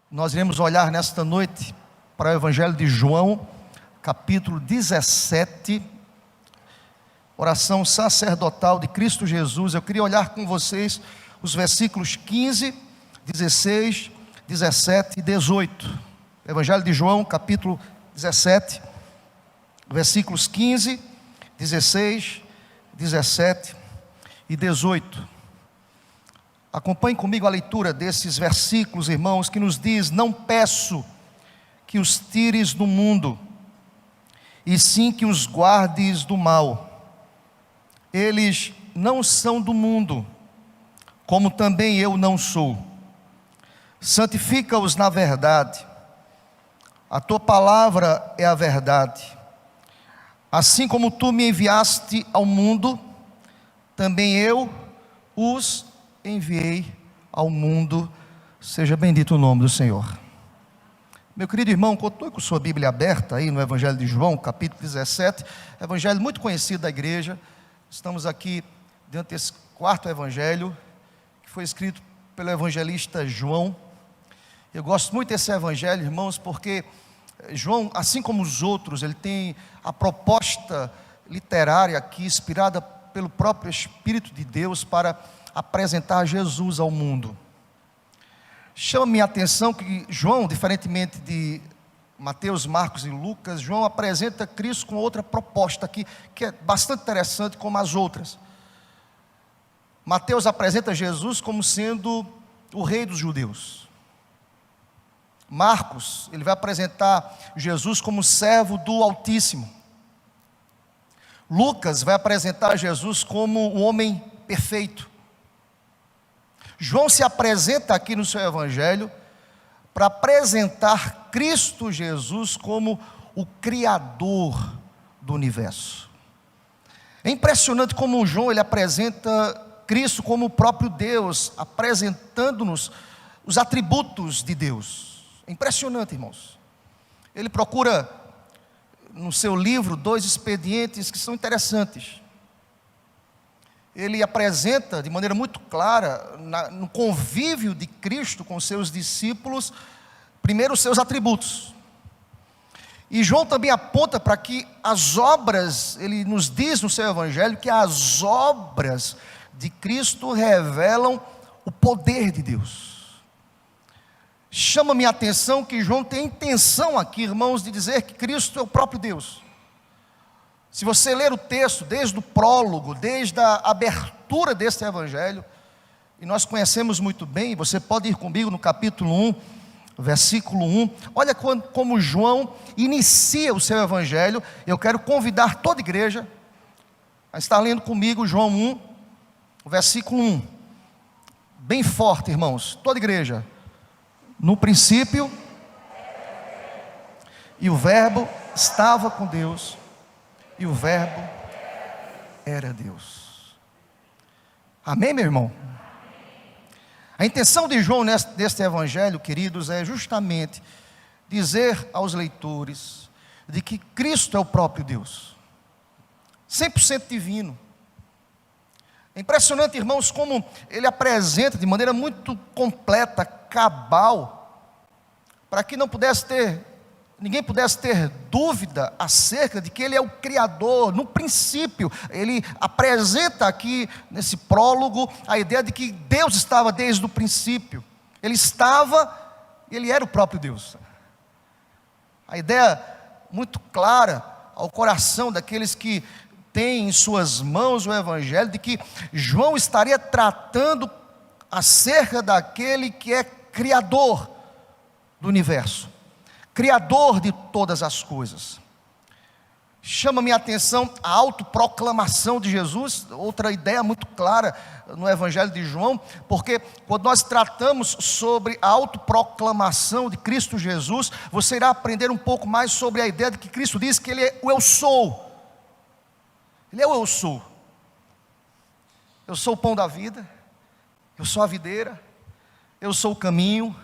Nós iremos olhar nesta noite para o Evangelho de João, capítulo 17, oração sacerdotal de Cristo Jesus. Eu queria olhar com vocês os versículos 15, 16, 17 e 18. Evangelho de João, capítulo 17, versículos 15, 16, 17 e 18. Acompanhe comigo a leitura desses versículos, irmãos, que nos diz: não peço que os tires do mundo, e sim que os guardes do mal. Eles não são do mundo, como também eu não sou. Santifica-os na verdade. A tua palavra é a verdade. Assim como tu me enviaste ao mundo, também eu os enviei ao mundo. Seja bendito o nome do Senhor. Meu querido irmão, continue com sua Bíblia aberta aí no Evangelho de João, capítulo 17, evangelho muito conhecido da igreja. Estamos aqui diante desse quarto evangelho, que foi escrito pelo evangelista João. Eu gosto muito desse evangelho, irmãos, porque João, assim como os outros, ele tem a proposta literária aqui, inspirada pelo próprio Espírito de Deus, para apresentar Jesus ao mundo. Chama minha atenção que João, diferentemente de Mateus, Marcos e Lucas, João apresenta Cristo com outra proposta aqui, que é bastante interessante como as outras. Mateus apresenta Jesus como sendo o rei dos judeus. Marcos, ele vai apresentar Jesus como servo do Altíssimo. Lucas vai apresentar Jesus como um homem perfeito. João se apresenta aqui no seu evangelho para apresentar Cristo Jesus como o Criador do universo. É impressionante como João ele apresenta Cristo como o próprio Deus, apresentando-nos os atributos de Deus. É impressionante, irmãos. Ele procura no seu livro dois expedientes que são interessantes. Ele apresenta de maneira muito clara, no convívio de Cristo com seus discípulos, primeiro os seus atributos. E João também aponta para que as obras, ele nos diz no seu evangelho, que as obras de Cristo revelam o poder de Deus. Chama-me a atenção que João tem a intenção aqui, irmãos, de dizer que Cristo é o próprio Deus. Se você ler o texto, desde o prólogo, desde a abertura deste evangelho, e nós conhecemos muito bem, você pode ir comigo no capítulo 1, versículo 1, olha como João inicia o seu evangelho. Eu quero convidar toda a igreja a estar lendo comigo João 1, versículo 1, bem forte, irmãos, toda a igreja. No princípio, e o verbo estava com Deus, e o verbo era Deus. Amém, meu irmão? A intenção de João neste evangelho, queridos, é justamente dizer aos leitores de que Cristo é o próprio Deus, 100% divino. É impressionante, irmãos, como ele apresenta de maneira muito completa, cabal, para que ninguém pudesse ter dúvida acerca de que ele é o Criador. No princípio, ele apresenta aqui nesse prólogo a ideia de que Deus estava desde o princípio. Ele estava, ele era o próprio Deus. A ideia muito clara ao coração daqueles que têm em suas mãos o evangelho, de que João estaria tratando acerca daquele que é Criador do universo, Criador de todas as coisas. Chama-me a atenção a autoproclamação de Jesus, outra ideia muito clara no Evangelho de João, porque quando nós tratamos sobre a autoproclamação de Cristo Jesus, você irá aprender um pouco mais sobre a ideia de que Cristo diz que Ele é o eu sou. Ele é o eu sou. Eu sou o pão da vida, eu sou a videira, eu sou o caminho,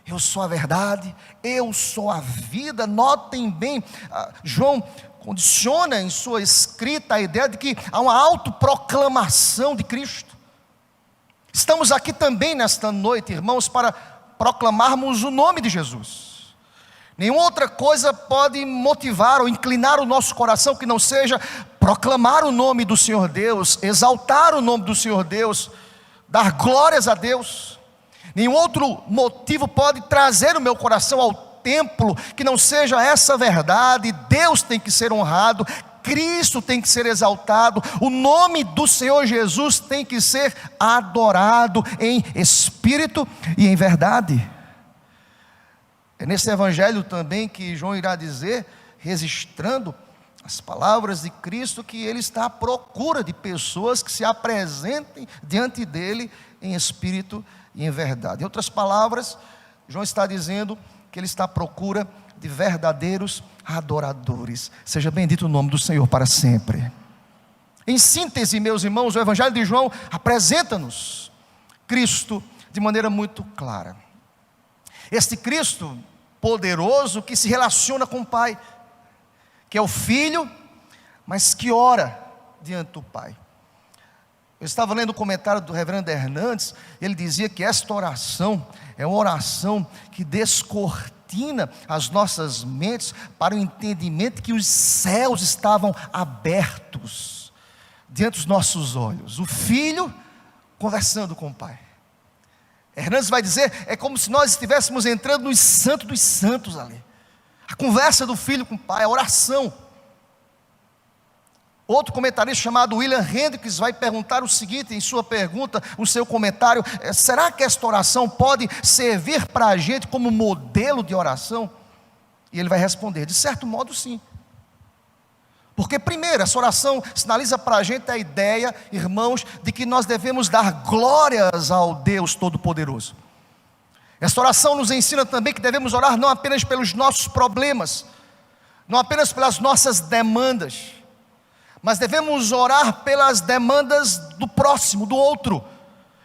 eu sou a verdade, eu sou a vida. Notem bem, João condiciona em sua escrita a ideia de que há uma autoproclamação de Cristo. Estamos aqui também nesta noite, irmãos, para proclamarmos o nome de Jesus. Nenhuma outra coisa pode motivar ou inclinar o nosso coração que não seja proclamar o nome do Senhor Deus, exaltar o nome do Senhor Deus, dar glórias a Deus. Nenhum outro motivo pode trazer o meu coração ao templo que não seja essa verdade. Deus tem que ser honrado, Cristo tem que ser exaltado, o nome do Senhor Jesus tem que ser adorado em espírito e em verdade. É nesse evangelho também que João irá dizer, registrando as palavras de Cristo, que ele está à procura de pessoas que se apresentem diante dele em espírito e em verdade. Em outras palavras, João está dizendo que ele está à procura de verdadeiros adoradores. Seja bendito o nome do Senhor para sempre. Em síntese, meus irmãos, o evangelho de João apresenta-nos Cristo de maneira muito clara. Este Cristo poderoso que se relaciona com o Pai, que é o Filho, mas que ora diante do Pai. Eu estava lendo o comentário do reverendo Hernandes, ele dizia que esta oração é uma oração que descortina as nossas mentes para o entendimento que os céus estavam abertos diante dos nossos olhos. O Filho conversando com o Pai. Hernandes vai dizer, é como se nós estivéssemos entrando no santo dos santos ali. A conversa do Filho com o Pai, a oração. Outro comentarista chamado William Hendricks vai perguntar o seguinte, em sua pergunta, o seu comentário: será que esta oração pode servir para a gente como modelo de oração? E ele vai responder, de certo modo sim. Porque primeiro, essa oração sinaliza para a gente a ideia, irmãos, de que nós devemos dar glórias ao Deus Todo-Poderoso. Essa oração nos ensina também que devemos orar não apenas pelos nossos problemas, não apenas pelas nossas demandas, mas devemos orar pelas demandas do próximo, do outro.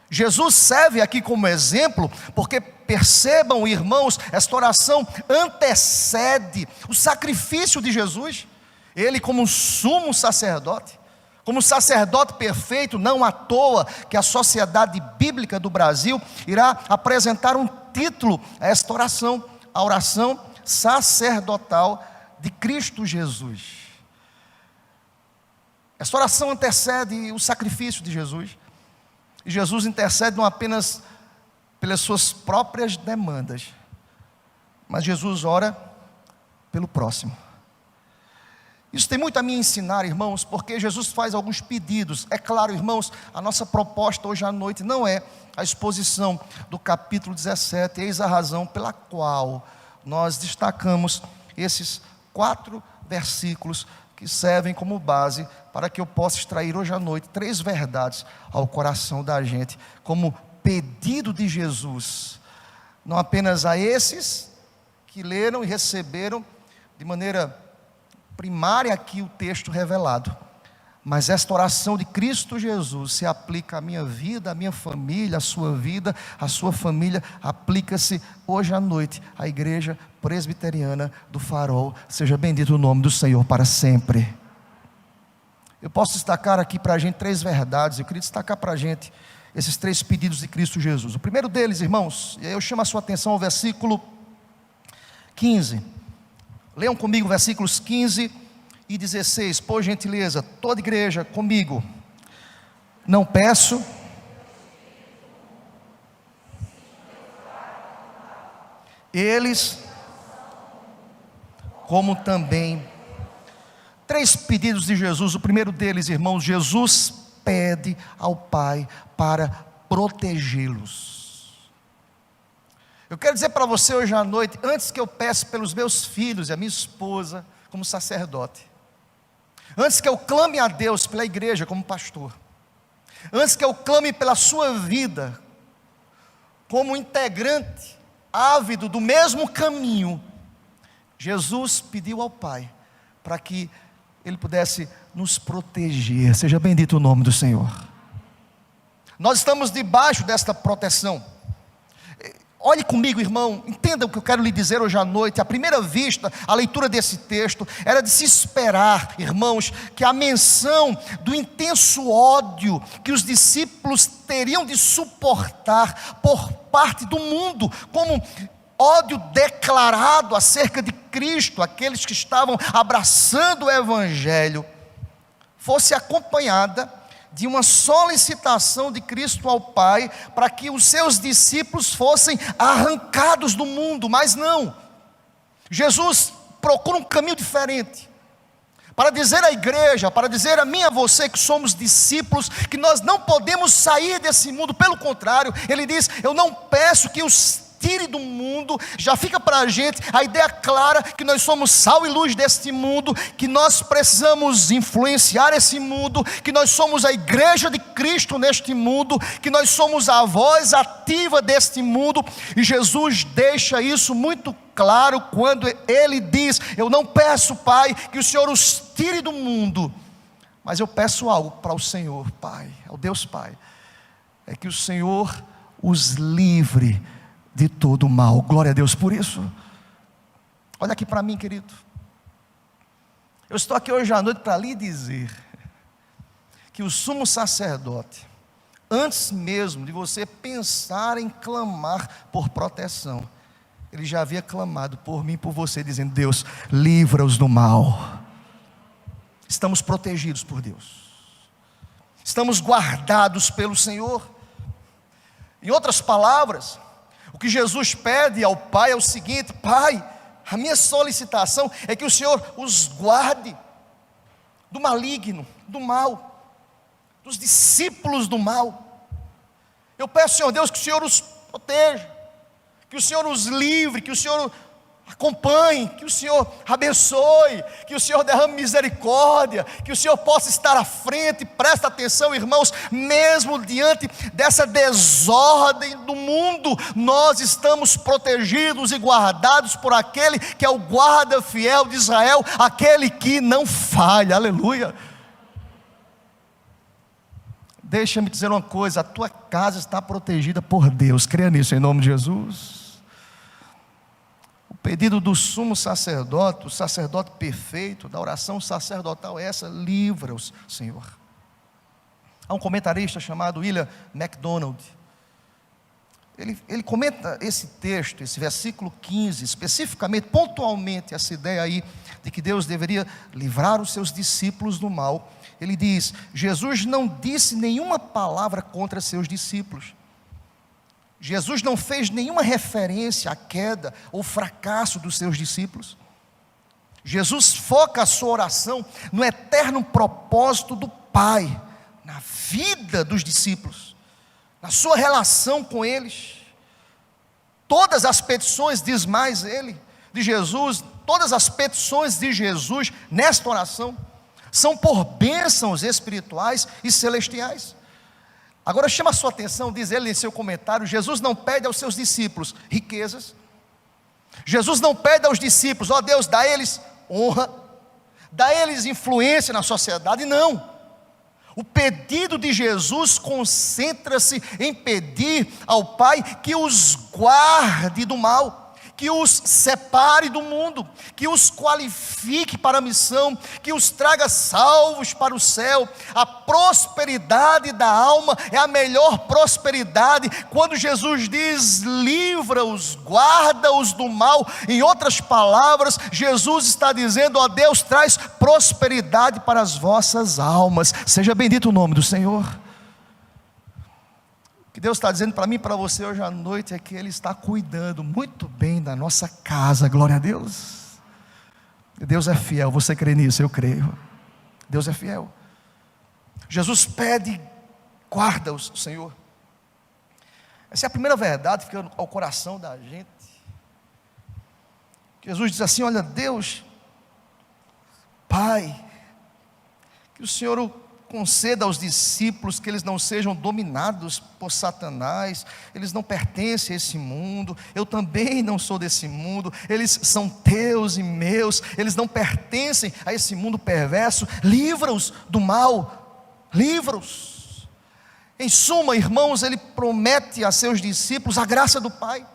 Jesus serve aqui como exemplo, porque percebam, irmãos, esta oração antecede o sacrifício de Jesus. Ele, como sumo sacerdote, como sacerdote perfeito, não à toa que a Sociedade Bíblica do Brasil irá apresentar um título a esta oração, a oração sacerdotal de Cristo Jesus. Esta oração antecede o sacrifício de Jesus, e Jesus intercede não apenas pelas suas próprias demandas, mas Jesus ora pelo próximo. Isso tem muito a me ensinar, irmãos, porque Jesus faz alguns pedidos. É claro, irmãos, a nossa proposta hoje à noite não é a exposição do capítulo 17, eis a razão pela qual nós destacamos esses 4 versículos que servem como base para que eu possa extrair hoje à noite 3 verdades ao coração da gente, como pedido de Jesus, não apenas a esses que leram e receberam de maneira primária aqui o texto revelado, mas esta oração de Cristo Jesus se aplica à minha vida, à minha família, à sua vida, à sua família, aplica-se hoje à noite à igreja presbiteriana do Farol. Seja bendito o nome do Senhor para sempre. Eu posso destacar aqui para a gente 3 verdades, eu queria destacar para a gente esses 3 pedidos de Cristo Jesus. O primeiro deles, irmãos, e aí eu chamo a sua atenção ao versículo 15, leiam comigo versículos 15 e 16, por gentileza, toda igreja comigo. Não peço, eles, como também, 3 pedidos de Jesus. O primeiro deles, irmãos, Jesus pede ao Pai para protegê-los. Eu quero dizer para você hoje à noite, antes que eu peça pelos meus filhos e a minha esposa como sacerdote, antes que eu clame a Deus pela igreja como pastor, antes que eu clame pela sua vida como integrante ávido do mesmo caminho, Jesus pediu ao Pai para que Ele pudesse nos proteger. Seja bendito o nome do Senhor. Nós estamos debaixo desta proteção. Olhe comigo, irmão, entenda o que eu quero lhe dizer hoje à noite. À primeira vista, a leitura desse texto era de se esperar, irmãos, que a menção do intenso ódio que os discípulos teriam de suportar por parte do mundo, como ódio declarado acerca de Cristo, aqueles que estavam abraçando o Evangelho, fosse acompanhada de uma solicitação de Cristo ao Pai, para que os seus discípulos fossem arrancados do mundo. Mas não, Jesus procura um caminho diferente, para dizer à igreja, para dizer a mim e a você que somos discípulos, que nós não podemos sair desse mundo. Pelo contrário, Ele diz: eu não peço que os tire do mundo. Já fica para a gente a ideia clara que nós somos sal e luz deste mundo, que nós precisamos influenciar esse mundo, que nós somos a igreja de Cristo neste mundo, que nós somos a voz ativa deste mundo. E Jesus deixa isso muito claro quando Ele diz: eu não peço, Pai, que o Senhor os tire do mundo, mas eu peço algo para o Senhor, Pai, ao Deus Pai, é que o Senhor os livre de todo o mal. Glória a Deus por isso. Olha aqui para mim, querido. Eu estou aqui hoje à noite para lhe dizer que o sumo sacerdote, antes mesmo de você pensar em clamar por proteção, ele já havia clamado por mim e por você, dizendo: Deus, livra-os do mal. Estamos protegidos por Deus, estamos guardados pelo Senhor. Em outras palavras, o que Jesus pede ao Pai é o seguinte: Pai, a minha solicitação é que o Senhor os guarde do maligno, do mal, dos discípulos do mal. Eu peço, Senhor Deus, que o Senhor os proteja, que o Senhor os livre, que o Senhor acompanhe, que o Senhor abençoe, que o Senhor derrame misericórdia, que o Senhor possa estar à frente. Presta atenção, irmãos, mesmo diante dessa desordem do mundo, nós estamos protegidos e guardados por aquele que é o guarda fiel de Israel, aquele que não falha. Aleluia. Deixa-me dizer uma coisa: a tua casa está protegida por Deus. Creia nisso em nome de Jesus. O pedido do sumo sacerdote, o sacerdote perfeito, da oração sacerdotal é essa: livra-os, Senhor. Há um comentarista chamado William MacDonald. Ele comenta esse texto, esse versículo 15, especificamente, pontualmente, essa ideia aí de que Deus deveria livrar os seus discípulos do mal. Ele diz: Jesus não disse nenhuma palavra contra seus discípulos. Jesus não fez nenhuma referência à queda ou fracasso dos seus discípulos. Jesus foca a sua oração no eterno propósito do Pai, na vida dos discípulos, na sua relação com eles. Todas as petições, diz mais ele, de Jesus, todas as petições de Jesus nesta oração são por bênçãos espirituais e celestiais. Agora chama a sua atenção, diz ele em seu comentário: Jesus não pede aos seus discípulos riquezas. Jesus não pede aos discípulos: ó Deus, dá a eles honra, dá a eles influência na sociedade. Não. O pedido de Jesus concentra-se em pedir ao Pai que os guarde do mal, que os separe do mundo, que os qualifique para a missão, que os traga salvos para o céu. A prosperidade da alma é a melhor prosperidade. Quando Jesus diz: livra-os, guarda-os do mal, em outras palavras, Jesus está dizendo: ó Deus, traz prosperidade para as vossas almas. Seja bendito o nome do Senhor. O que Deus está dizendo para mim e para você hoje à noite é que Ele está cuidando muito bem da nossa casa. Glória a Deus. Deus é fiel. Você crê nisso? Eu creio. Deus é fiel. Jesus pede: guarda-os, Senhor. Essa é a primeira verdade que fica ao coração da gente. Jesus diz assim: olha, Deus, Pai, que o Senhor conceda aos discípulos que eles não sejam dominados por Satanás. Eles não pertencem a esse mundo, eu também não sou desse mundo, eles são teus e meus, eles não pertencem a esse mundo perverso. Livra-os do mal, livra-os. Em suma, irmãos, ele promete a seus discípulos a graça do Pai.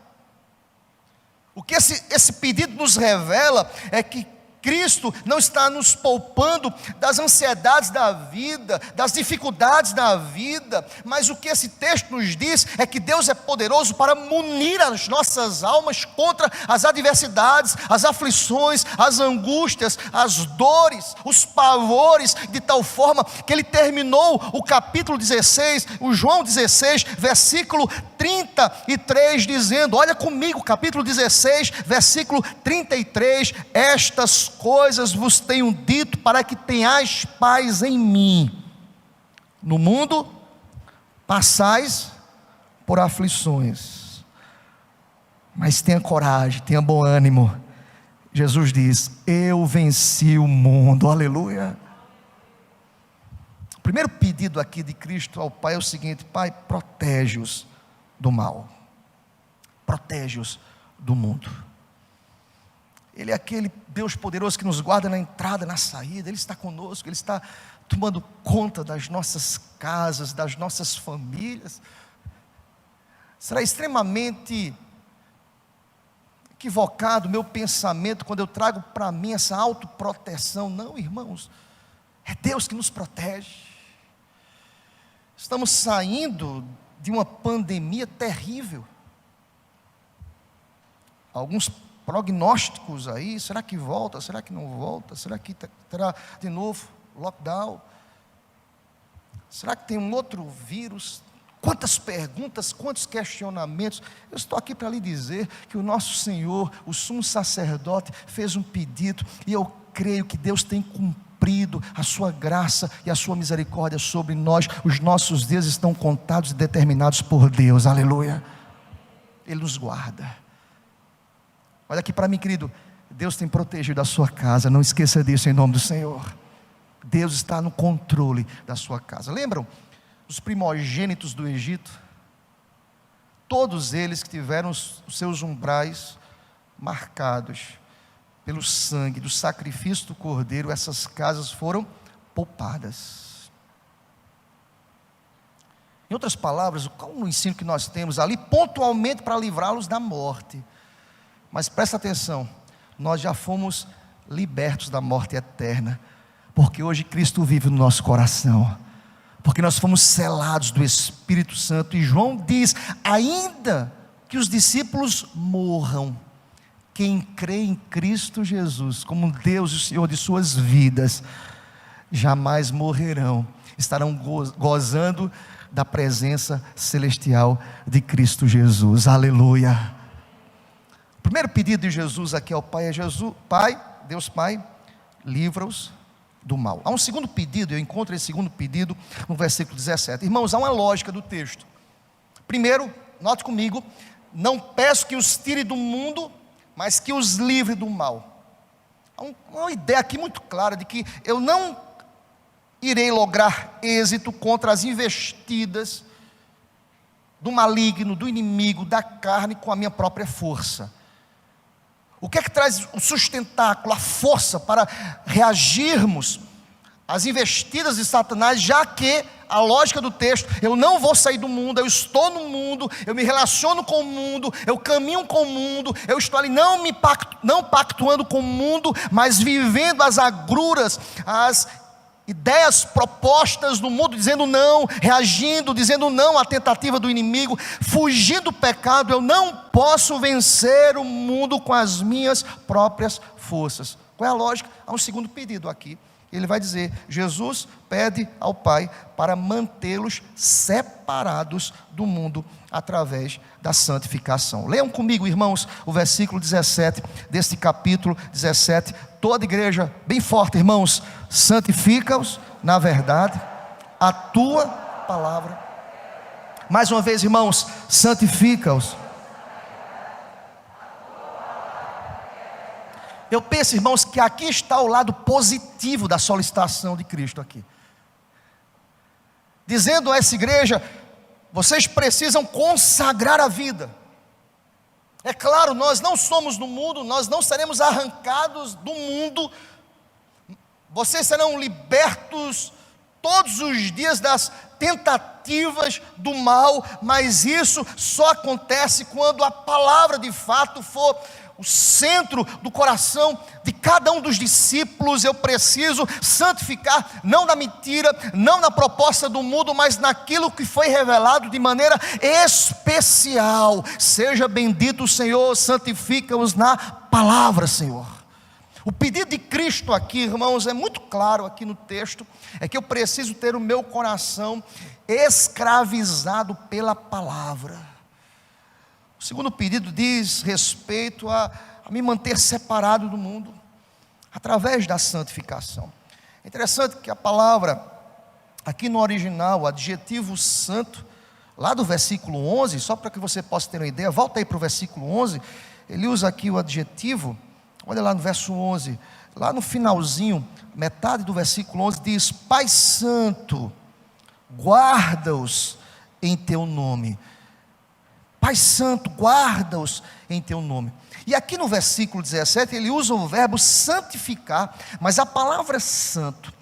O que esse pedido nos revela é que Cristo não está nos poupando das ansiedades da vida, das dificuldades da vida, mas o que esse texto nos diz é que Deus é poderoso para munir as nossas almas contra as adversidades, as aflições, as angústias, as dores, os pavores, de tal forma que ele terminou o capítulo 16, o João 16, versículo 33, dizendo, olha comigo, capítulo 16, versículo 33, estas coisas vos tenho dito para que tenhais paz em mim. No mundo passais por aflições, mas tenha coragem, tenha bom ânimo. Jesus diz, eu venci o mundo, aleluia. O primeiro pedido aqui de Cristo ao Pai é o seguinte: Pai, protege-os do mal, protege-os do mundo. Ele é aquele Deus poderoso que nos guarda na entrada, na saída. Ele está conosco, Ele está tomando conta das nossas casas, das nossas famílias. Será extremamente equivocado o meu pensamento quando eu trago para mim essa autoproteção. Não, irmãos, é Deus que nos protege. Estamos saindo de uma pandemia terrível. Alguns prognósticos aí, será que volta, será que não volta, será que terá de novo lockdown, será que tem um outro vírus? Quantas perguntas, quantos questionamentos. Eu estou aqui para lhe dizer que o nosso Senhor, o sumo sacerdote, fez um pedido, e eu creio que Deus tem cumprido a sua graça e a sua misericórdia sobre nós. Os nossos dias estão contados e determinados por Deus, aleluia. Ele nos guarda. Olha aqui para mim, querido, Deus tem protegido a sua casa, não esqueça disso em nome do Senhor. Deus está no controle da sua casa. Lembram os primogênitos do Egito? Todos eles que tiveram os seus umbrais marcados pelo sangue do sacrifício do cordeiro, essas casas foram poupadas. Em outras palavras, qual o ensino que nós temos ali, pontualmente para livrá-los da morte? Mas presta atenção, nós já fomos libertos da morte eterna, porque hoje Cristo vive no nosso coração, porque nós fomos selados do Espírito Santo. E João diz, ainda que os discípulos morram, quem crê em Cristo Jesus como Deus e o Senhor de suas vidas, jamais morrerão, estarão gozando da presença celestial de Cristo Jesus, aleluia. O primeiro pedido de Jesus aqui ao Pai é: Jesus, Pai, Deus Pai, livra-os do mal. Há um segundo pedido, eu encontro esse segundo pedido no versículo 17. Irmãos, há uma lógica do texto. Primeiro, note comigo, não peço que os tire do mundo, mas que os livre do mal. Há uma ideia aqui muito clara de que eu não irei lograr êxito contra as investidas do maligno, do inimigo, da carne, com a minha própria força. O que é que traz o sustentáculo, a força para reagirmos às investidas de Satanás, já que a lógica do texto, eu não vou sair do mundo, eu estou no mundo, eu me relaciono com o mundo, eu caminho com o mundo, eu estou ali não pactuando com o mundo, mas vivendo as agruras, as ideias propostas no mundo, dizendo não, reagindo, dizendo não à tentativa do inimigo, fugindo do pecado. Eu não posso vencer o mundo com as minhas próprias forças. Qual é a lógica? Há um segundo pedido aqui. Ele vai dizer, Jesus pede ao Pai para mantê-los separados do mundo através da santificação. Leiam comigo, irmãos, o versículo 17 deste capítulo 17. Toda igreja, bem forte, irmãos: santifica-os na verdade, a tua palavra. Mais uma vez, irmãos, santifica-os. Eu penso, irmãos, que aqui está o lado positivo da solicitação de Cristo aqui, dizendo a essa igreja: vocês precisam consagrar a vida. É claro, nós não somos do mundo, nós não seremos arrancados do mundo, vocês serão libertos todos os dias das tentativas do mal, mas isso só acontece quando a palavra de fato for o centro do coração de cada um dos discípulos. Eu preciso santificar, não na mentira, não na proposta do mundo, mas naquilo que foi revelado de maneira especial. Seja bendito o Senhor, santifica-os na palavra, Senhor. O pedido de Cristo aqui, irmãos, é muito claro aqui no texto, é que eu preciso ter o meu coração escravizado pela palavra. O segundo pedido diz respeito a me manter separado do mundo, através da santificação. É interessante que a palavra, aqui no original, o adjetivo santo, lá do versículo 11, só para que você possa ter uma ideia, volta aí para o versículo 11, ele usa aqui o adjetivo, olha lá no verso 11, lá no finalzinho, metade do versículo 11 diz: Pai Santo, guarda-os em teu nome. Pai Santo, guarda-os em teu nome. E aqui no versículo 17, ele usa o verbo santificar, mas a palavra santo,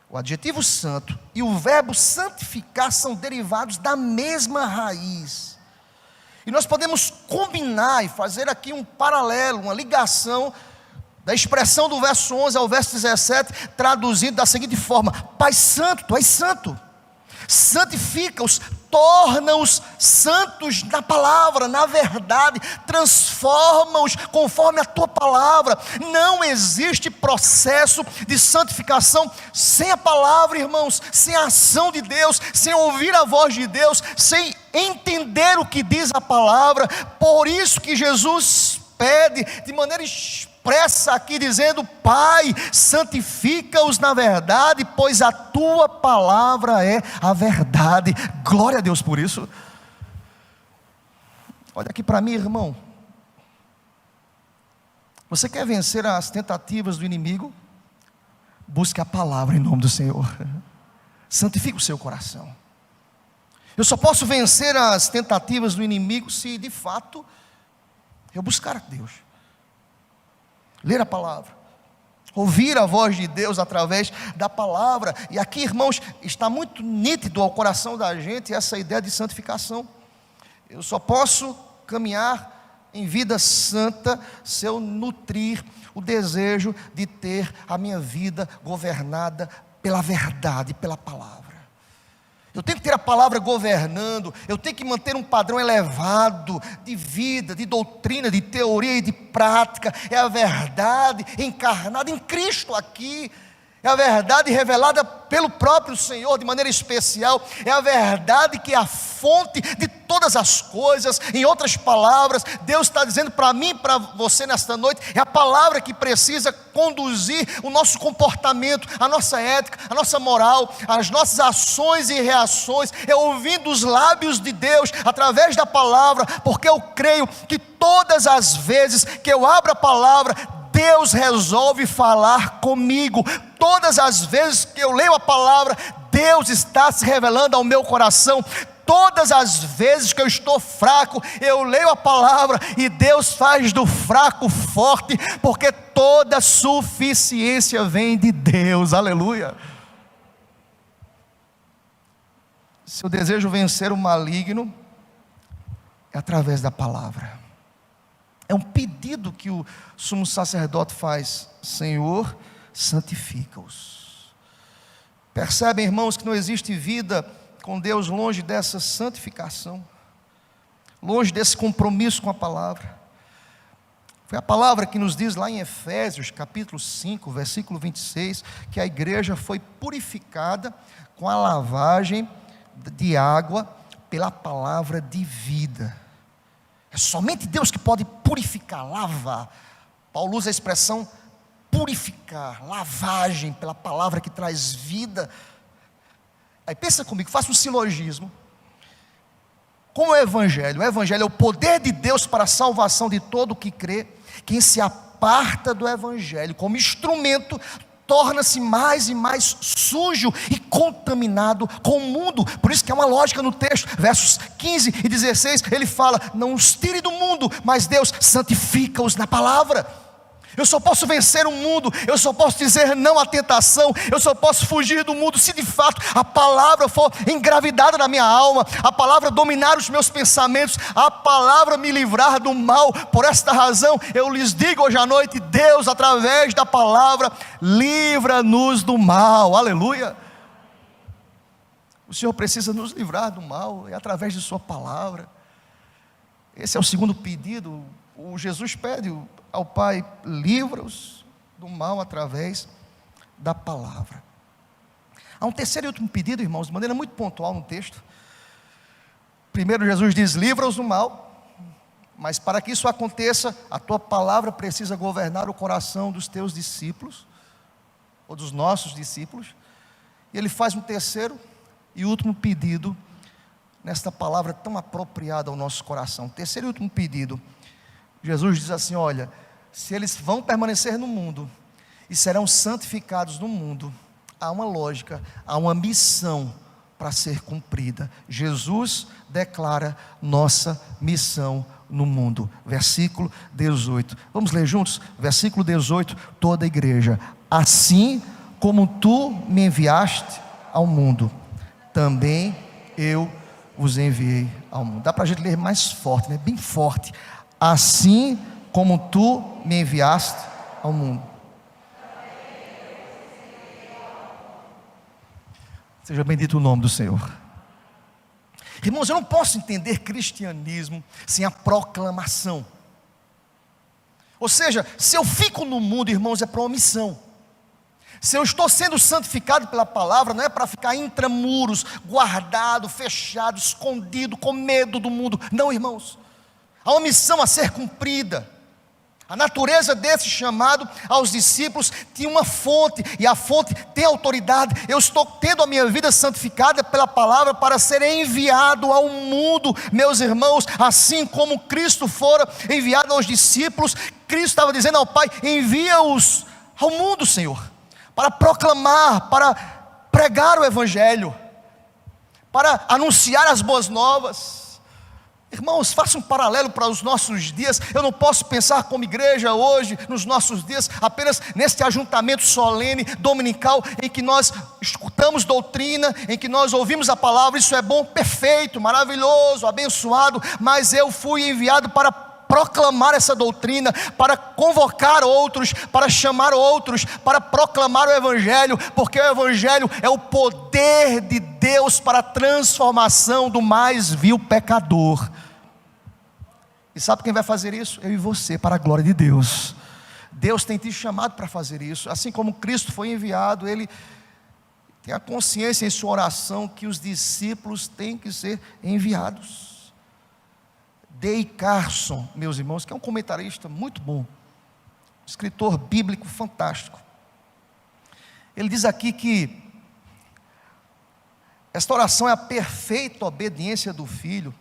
o adjetivo santo e o verbo santificar são derivados da mesma raiz. E nós podemos combinar e fazer aqui um paralelo, uma ligação da expressão do verso 11 ao verso 17, traduzindo da seguinte forma: Pai Santo, tu és santo. Santifica-os, torna-os santos na palavra, na verdade, transforma-os conforme a tua palavra. Não existe processo de santificação sem a palavra, irmãos, sem a ação de Deus, sem ouvir a voz de Deus, sem entender o que diz a palavra. Por isso que Jesus pede de maneira expressa aqui, dizendo: Pai, santifica-os na verdade, pois a tua palavra é a verdade. Glória a Deus por isso. Olha aqui para mim, irmão. Você quer vencer as tentativas do inimigo? Busque a palavra em nome do Senhor. Santifique o seu coração. Eu só posso vencer as tentativas do inimigo se de fato eu buscar a Deus, ler a palavra, ouvir a voz de Deus através da palavra. E aqui, irmãos, está muito nítido ao coração da gente essa ideia de santificação. Eu só posso caminhar em vida santa se eu nutrir o desejo de ter a minha vida governada pela verdade, pela palavra. Eu tenho que ter a palavra governando, eu tenho que manter um padrão elevado de vida, de doutrina, de teoria e de prática. É a verdade encarnada em Cristo aqui, é a verdade revelada pelo próprio Senhor de maneira especial, é a verdade que é a fonte de todas as coisas. Em outras palavras, Deus está dizendo para mim e para você nesta noite, é a palavra que precisa conduzir o nosso comportamento, a nossa ética, a nossa moral, as nossas ações e reações. É ouvindo os lábios de Deus através da palavra, porque eu creio que todas as vezes que eu abro a palavra, Deus resolve falar comigo. Todas as vezes que eu leio a palavra, Deus está se revelando ao meu coração. Todas as vezes que eu estou fraco, eu leio a palavra e Deus faz do fraco forte, porque toda suficiência vem de Deus. Aleluia. Se eu desejo vencer o maligno, é através da palavra. É um pedido que o sumo sacerdote faz: Senhor, santifica-os. Percebem, irmãos, que não existe vida com Deus longe dessa santificação, longe desse compromisso com a palavra. Foi a palavra que nos diz lá em Efésios capítulo 5, versículo 26, que a igreja foi purificada com a lavagem de água pela palavra de vida. É somente Deus que pode purificar, lavar. Paulo usa a expressão purificar, lavagem, pela palavra que traz vida. Aí pensa comigo, faça um silogismo. Como é o Evangelho? O Evangelho é o poder de Deus para a salvação de todo o que crê. Quem se aparta do Evangelho como instrumento, torna-se mais e mais sujo e contaminado com o mundo. Por isso que há uma lógica no texto, versos 15 e 16, ele fala: não os tire do mundo, mas Deus santifica-os na palavra. Eu só posso vencer o mundo, eu só posso dizer não à tentação, eu só posso fugir do mundo se de fato a palavra for engravidada na minha alma, a palavra dominar os meus pensamentos, a palavra me livrar do mal. Por esta razão eu lhes digo hoje à noite: Deus, através da palavra, livra-nos do mal. Aleluia. O Senhor precisa nos livrar do mal, é através de sua palavra. Esse é o segundo pedido. O Jesus pede ao Pai: livra-os do mal através da palavra. Há um terceiro e último pedido, irmãos, de maneira muito pontual no texto. Primeiro, Jesus diz: livra-os do mal, mas para que isso aconteça, a tua palavra precisa governar o coração dos teus discípulos, ou dos nossos discípulos. E ele faz um terceiro e último pedido, nesta palavra tão apropriada ao nosso coração. Terceiro e último pedido. Jesus diz assim: olha, se eles vão permanecer no mundo e serão santificados no mundo, há uma lógica, há uma missão para ser cumprida. Jesus declara nossa missão no mundo. Versículo 18. Vamos ler juntos? Versículo 18, toda a igreja. Assim como tu me enviaste ao mundo, também eu vos enviei ao mundo. Dá para a gente ler mais forte, né? Bem forte. Assim como tu me enviaste ao mundo. Seja bendito o nome do Senhor. Irmãos, eu não posso entender cristianismo sem a proclamação. Ou seja, se eu fico no mundo, irmãos, é para uma missão. Se eu estou sendo santificado pela palavra, não é para ficar intramuros, guardado, fechado, escondido, com medo do mundo. Não, irmãos. Há uma missão a ser cumprida. A natureza desse chamado aos discípulos tinha uma fonte, e a fonte tem autoridade. Eu estou tendo a minha vida santificada pela palavra para ser enviado ao mundo, meus irmãos, assim como Cristo fora enviado aos discípulos. Cristo estava dizendo ao Pai: envia-os ao mundo, Senhor, para proclamar, para pregar o Evangelho, para anunciar as boas novas. Irmãos, faça um paralelo para os nossos dias. Eu não posso pensar como igreja hoje, nos nossos dias, apenas neste ajuntamento solene, dominical, em que nós escutamos doutrina, em que nós ouvimos a palavra. Isso é bom, perfeito, maravilhoso, abençoado, mas eu fui enviado para proclamar essa doutrina, para convocar outros, para chamar outros, para proclamar o Evangelho, porque o Evangelho é o poder de Deus para a transformação do mais vil pecador. E sabe quem vai fazer isso? Eu e você, para a glória de Deus. Deus tem te chamado para fazer isso. Assim como Cristo foi enviado, Ele tem a consciência em sua oração que os discípulos têm que ser enviados. D.A. Carson, meus irmãos, que é um comentarista muito bom, escritor bíblico fantástico, ele diz aqui que esta oração é a perfeita obediência do Filho,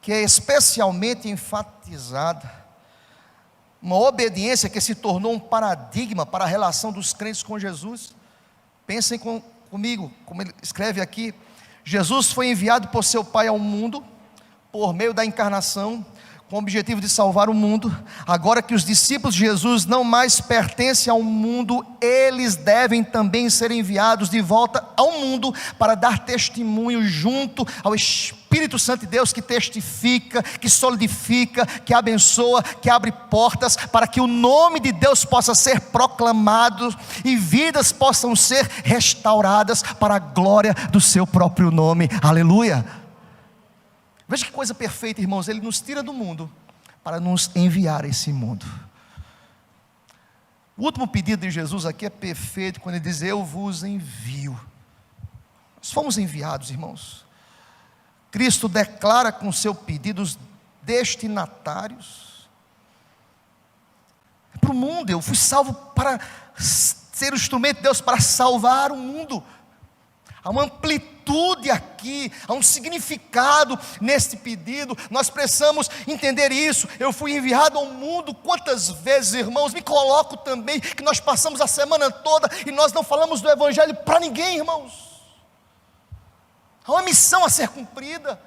que é especialmente enfatizada, uma obediência que se tornou um paradigma para a relação dos crentes com Jesus. Pensem comigo, como ele escreve aqui: Jesus foi enviado por seu Pai ao mundo, por meio da encarnação, com o objetivo de salvar o mundo. Agora que os discípulos de Jesus não mais pertencem ao mundo, eles devem também ser enviados de volta ao mundo, para dar testemunho junto ao Espírito Santo de Deus, que testifica, que solidifica, que abençoa, que abre portas, para que o nome de Deus possa ser proclamado, e vidas possam ser restauradas para a glória do seu próprio nome. Aleluia. Veja que coisa perfeita, irmãos. Ele nos tira do mundo para nos enviar a esse mundo. O último pedido de Jesus aqui é perfeito, quando ele diz: eu vos envio. Nós fomos enviados, irmãos. Cristo declara com seu pedido os destinatários. É para o mundo. Eu fui salvo para ser o instrumento de Deus para salvar o mundo. Há uma amplitude aqui, há um significado neste pedido. Nós precisamos entender isso. Eu fui enviado ao mundo. Quantas vezes, irmãos, me coloco também, que nós passamos a semana toda e nós não falamos do Evangelho para ninguém, irmãos. Há uma missão a ser cumprida.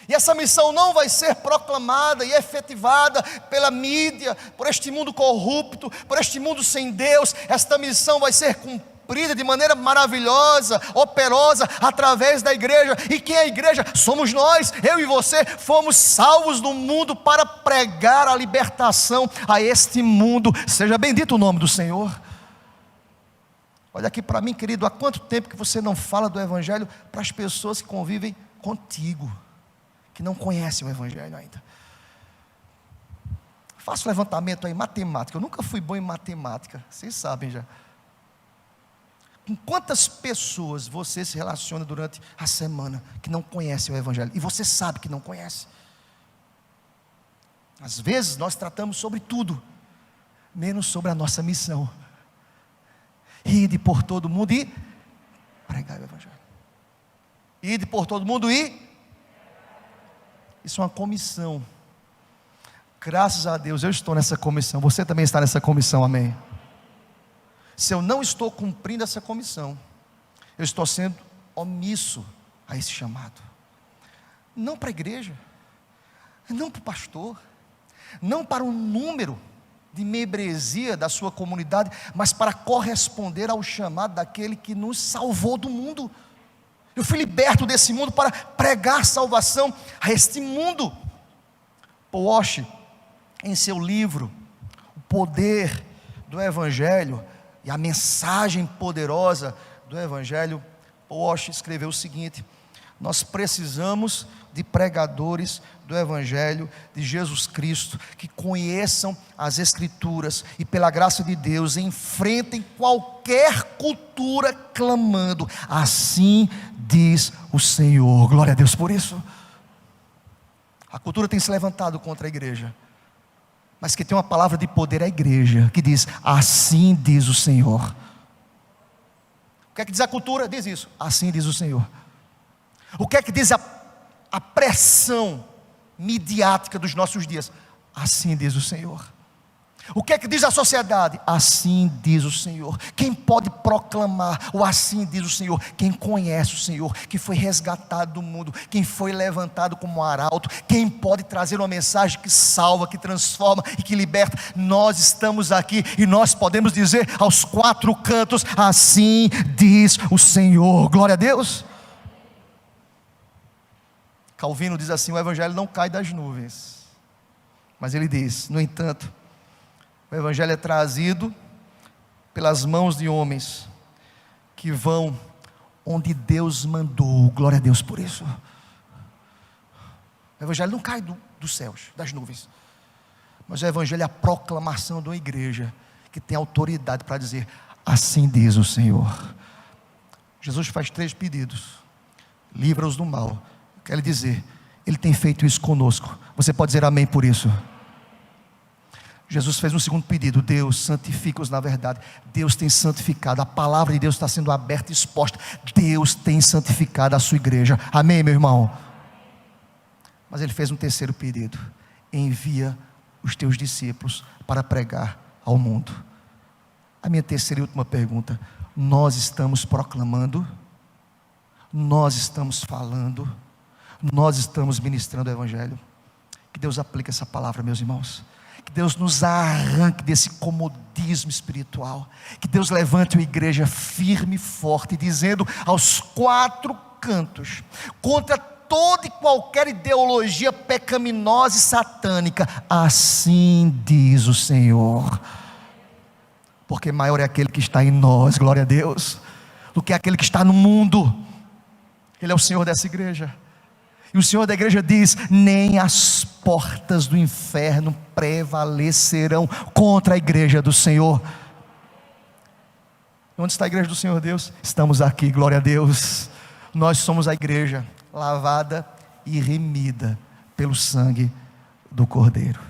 E essa missão não vai ser proclamada e efetivada pela mídia, por este mundo corrupto, por este mundo sem Deus. Esta missão vai ser cumprida de maneira maravilhosa, operosa, através da igreja. E quem é a igreja? Somos nós, eu e você. Fomos salvos no mundo para pregar a libertação a este mundo. Seja bendito o nome do Senhor. Olha aqui para mim, querido, há quanto tempo que você não fala do Evangelho para as pessoas que convivem contigo, que não conhecem o Evangelho ainda? Faça um levantamento aí, matemática. Eu nunca fui bom em matemática, vocês sabem já. Com quantas pessoas você se relaciona durante a semana que não conhecem o Evangelho? E você sabe que não conhece. Às vezes nós tratamos sobre tudo, menos sobre a nossa missão. Ide por todo mundo e pregar o Evangelho. Ide por todo mundo e... Isso é uma comissão. Graças a Deus eu estou nessa comissão. Você também está nessa comissão, amém? Se eu não estou cumprindo essa comissão, eu estou sendo omisso a esse chamado. Não para a igreja, não para o pastor, não para o número de membresia da sua comunidade, mas para corresponder ao chamado daquele que nos salvou do mundo. Eu fui liberto desse mundo para pregar salvação a este mundo. Paul Washer, em seu livro O Poder do Evangelho e a Mensagem Poderosa do Evangelho, Paul Washer escreveu o seguinte: nós precisamos de pregadores do Evangelho de Jesus Cristo, que conheçam as Escrituras e pela graça de Deus enfrentem qualquer cultura clamando, assim diz o Senhor. Glória a Deus por isso. A cultura tem se levantado contra a igreja, mas que tem uma palavra de poder é a igreja, que diz, assim diz o Senhor. O que é que diz a cultura? Diz isso, assim diz o Senhor. O que é que diz a pressão midiática dos nossos dias? Assim diz o Senhor. O que é que diz a sociedade? Assim diz o Senhor. Quem pode proclamar o assim diz o Senhor? Quem conhece o Senhor, que foi resgatado do mundo, quem foi levantado como arauto, quem pode trazer uma mensagem que salva, que transforma e que liberta. Nós estamos aqui e nós podemos dizer aos quatro cantos, assim diz o Senhor. Glória a Deus. Calvino diz assim: o Evangelho não cai das nuvens, mas ele diz, no entanto, o Evangelho é trazido pelas mãos de homens que vão onde Deus mandou. Glória a Deus por isso. O Evangelho não cai dos céus, das nuvens, mas o Evangelho é a proclamação de uma igreja que tem autoridade para dizer, assim diz o Senhor. Jesus faz 3 pedidos: livra-os do mal. Quer dizer, Ele tem feito isso conosco. Você pode dizer amém por isso? Jesus fez um segundo pedido: Deus, santifica-os na verdade. Deus tem santificado, a palavra de Deus está sendo aberta e exposta. Deus tem santificado a sua igreja. Amém, meu irmão? Mas Ele fez um terceiro pedido: envia os teus discípulos para pregar ao mundo. A minha terceira e última pergunta: nós estamos proclamando? Nós estamos falando? Nós estamos ministrando o Evangelho? Que Deus aplique essa palavra, meus irmãos. Que Deus nos arranque desse comodismo espiritual. Que Deus levante uma igreja firme e forte, dizendo aos 4 cantos, contra toda e qualquer ideologia pecaminosa e satânica, assim diz o Senhor. Porque maior é aquele que está em nós, glória a Deus, do que aquele que está no mundo. Ele é o Senhor dessa igreja. E o Senhor da igreja diz, nem as portas do inferno prevalecerão contra a igreja do Senhor. Onde está a igreja do Senhor Deus? Estamos aqui, glória a Deus. Nós somos a igreja lavada e remida pelo sangue do Cordeiro.